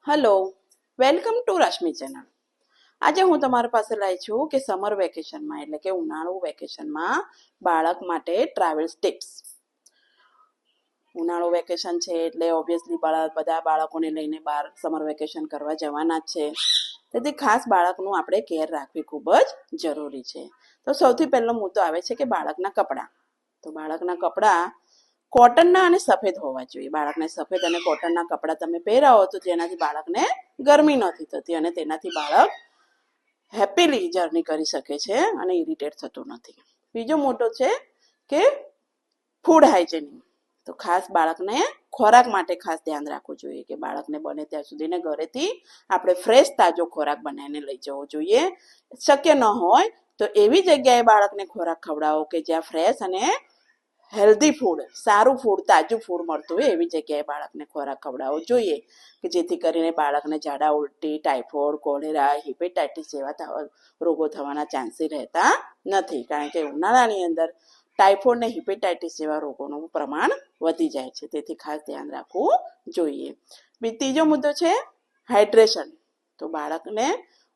Hello, welcome to Rashmi channel. આજે હું તમારી પાસે લાવી છું કે સમર વેકેશનમાં એટલે કે ઉનાળુ વેકેશનમાં બાળક માટે ટ્રાવેલ્સ ટિપ્સ. ઉનાળુ વેકેશન છે એટલે ઓબ્વિયસલી બધા બાળકોને લઈને બહાર સમર વેકેશન કરવા જવાના જ છે. તેથી ખાસ બાળકનું આપણે કેર રાખવી ખૂબ જ જરૂરી છે. તો સૌથી પહેલો મુદ્દો આવે છે કે બાળકના કપડાં. તો બાળકના કપડાં કોટનના અને સફેદ હોવા જોઈએ. બાળકને સફેદ અને કોટનના કપડાં તમે પહેરાવો તો જેનાથી બાળકને ગરમી નથી થતી અને તેનાથી બાળક હેપીલી જર્ની કરી શકે છે અને ઇરિટેટ થતું નથી. બીજો મુદ્દો છે કે ફૂડ હાઇજેનિક. તો ખાસ બાળકને ખોરાક માટે ખાસ ધ્યાન રાખવું જોઈએ કે બાળકને બને ત્યાં સુધીને ઘરેથી આપણે ફ્રેશ તાજો ખોરાક બનાવીને લઈ જવો જોઈએ. શક્ય ન હોય તો એવી જગ્યાએ બાળકને ખોરાક ખવડાવો કે જ્યાં ફ્રેશ અને હેલ્ધી ફૂડ, સારું ફૂડ, તાજું ફૂડ મળતું હોય એવી જગ્યાએ બાળકને ખોરાક ખવડાવવો જોઈએ કે જેથી કરીને બાળકને ઝાડા ઉલટી, ટાઇફોઇડ, કોલેરા, હિપેટાઇટિસ જેવા રોગો થવાના ચાન્સીસ રહેતા નથી. કારણ કે ઉનાળાની અંદર ટાઇફોઇડ ને હિપેટાઇટિસ જેવા રોગોનું પ્રમાણ વધી જાય છે. તેથી ખાસ ધ્યાન રાખવું જોઈએ. ત્રીજો મુદ્દો છે હાઇડ્રેશન. તો બાળકને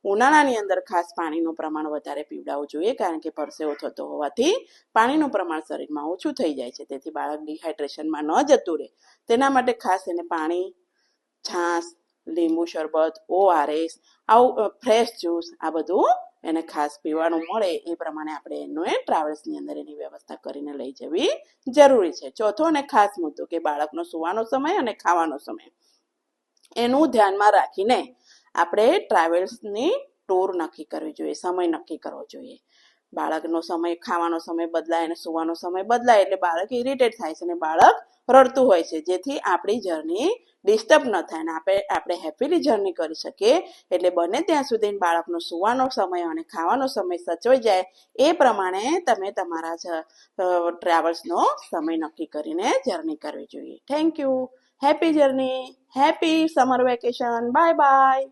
ઉનાળાની અંદર ખાસ પાણીનું પ્રમાણ વધારે પીવડાવવું જોઈએ કારણ કે પરસેવો થતો હોવાથી પાણીનું પ્રમાણ શરીરમાં ઓછું થઈ જાય છે. તેથી બાળક ડિહાઇડ્રેશનમાં ન જતું રહે તેના માટે ખાસ એને પાણી, છાશ, લીંબુ શરબત, ORS, આવું ફ્રેશ જ્યુસ આ બધું એને ખાસ પીવાનું મળે એ પ્રમાણે આપણે એનું ટ્રાવેલ્સની અંદર એની વ્યવસ્થા કરીને લઈ જવી જરૂરી છે. ચોથો અને ખાસ મુદ્દો કે બાળકનો સૂવાનો સમય અને ખાવાનો સમય એનું ધ્યાનમાં રાખીને આપણે ટ્રાવેલ્સની ટૂર નક્કી કરવી જોઈએ, સમય નક્કી કરવો જોઈએ. બાળકનો સમય, ખાવાનો સમય બદલાય અને સૂવાનો સમય બદલાય એટલે બાળક ઇરિટેટ થાય છે અને બાળક રડતું હોય છે. જેથી આપણી જર્ની ડિસ્ટર્બ ન થાય અને આપણે હેપીલી જર્ની કરી શકીએ. એટલે બને ત્યાં સુધી બાળકનો સૂવાનો સમય અને ખાવાનો સમય સચવાઈ જાય એ પ્રમાણે તમે તમારા ટ્રાવેલ્સનો સમય નક્કી કરીને જર્ની કરવી જોઈએ. Thank you. Happy journey, happy summer vacation. Bye bye.